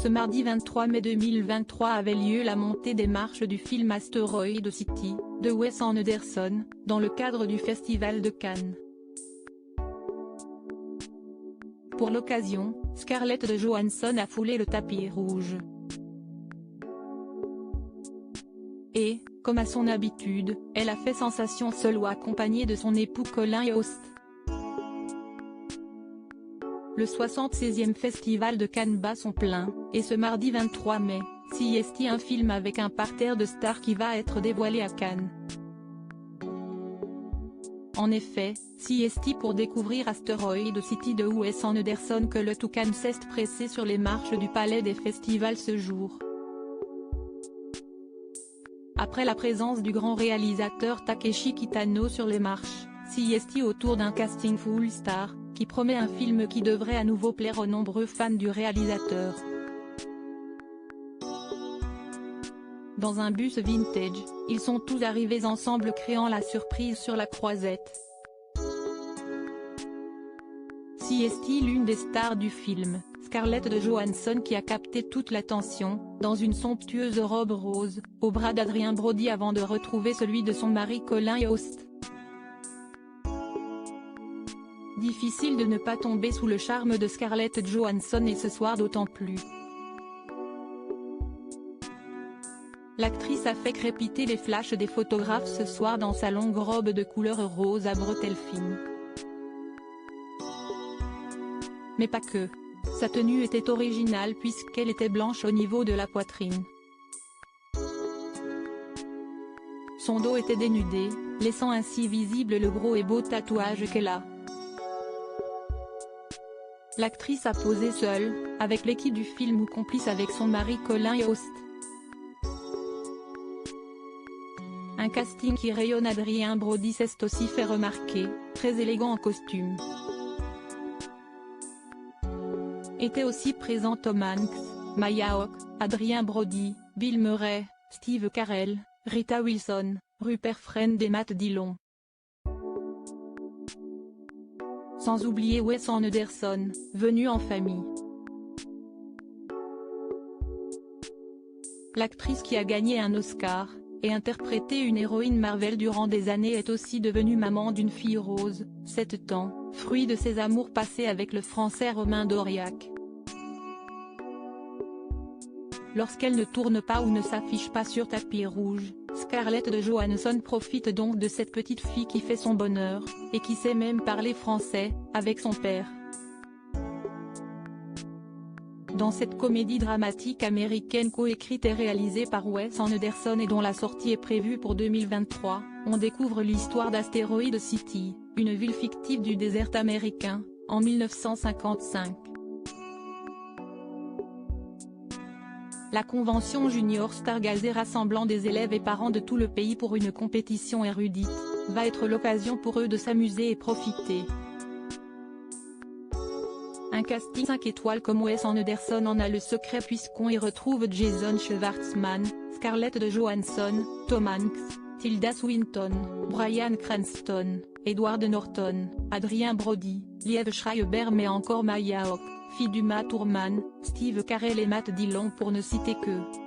Ce mardi 23 mai 2023 avait lieu la montée des marches du film Asteroid City, de Wes Anderson, dans le cadre du Festival de Cannes. Pour l'occasion, Scarlett Johansson a foulé le tapis rouge. Et, comme à son habitude, elle a fait sensation seule ou accompagnée de son époux Colin Jost. Le 76e Festival de Cannes bat son plein, et ce mardi 23 mai, CST un film avec un parterre de stars qui va être dévoilé à Cannes. En effet, CST pour découvrir Asteroid City de Wes Anderson que le Toucan s'est pressé sur les marches du Palais des Festivals ce jour. Après la présence du grand réalisateur Takeshi Kitano sur les marches, CST autour d'un casting full star, qui promet un film qui devrait à nouveau plaire aux nombreux fans du réalisateur. Dans un bus vintage, ils sont tous arrivés ensemble créant la surprise sur la croisette. CST l'une des stars du film, Scarlett Johansson qui a capté toute l'attention, dans une somptueuse robe rose, au bras d'Adrien Brody avant de retrouver celui de son mari Colin Jost. Difficile de ne pas tomber sous le charme de Scarlett Johansson et ce soir d'autant plus. L'actrice a fait crépiter les flashs des photographes ce soir dans sa longue robe de couleur rose à bretelles fines. Mais pas que. Sa tenue était originale puisqu'elle était blanche au niveau de la poitrine. Son dos était dénudé, laissant ainsi visible le gros et beau tatouage qu'elle a. L'actrice a posé seule, avec l'équipe du film ou complice avec son mari Colin Jost. Un casting qui rayonne. Adrien Brody s'est aussi fait remarquer, très élégant en costume. Étaient aussi présents Tom Hanks, Maya Hawke, Adrien Brody, Bill Murray, Steve Carell, Rita Wilson, Rupert Friend et Matt Dillon. Sans oublier Wes Anderson, venu en famille. L'actrice qui a gagné un Oscar, et interprété une héroïne Marvel durant des années est aussi devenue maman d'une fille rose, 7 ans, fruit de ses amours passés avec le français Romain Dauriac. Lorsqu'elle ne tourne pas ou ne s'affiche pas sur tapis rouge, Scarlett Johansson profite donc de cette petite fille qui fait son bonheur, et qui sait même parler français, avec son père. Dans cette comédie dramatique américaine coécrite et réalisée par Wes Anderson et dont la sortie est prévue pour 2023, on découvre l'histoire d'Asteroid City, une ville fictive du désert américain, en 1955. La convention Junior Stargazer rassemblant des élèves et parents de tout le pays pour une compétition érudite, va être l'occasion pour eux de s'amuser et profiter. Un casting 5 étoiles comme Wes Anderson en a le secret puisqu'on y retrouve Jason Schwartzman, Scarlett Johansson, Tom Hanks, Tilda Swinton, Bryan Cranston, Edward Norton, Adrien Brody, Liev Schreiber mais encore Maya Hawke, fille d'Uma Thurman, Steve Carell et Matt Dillon pour ne citer que.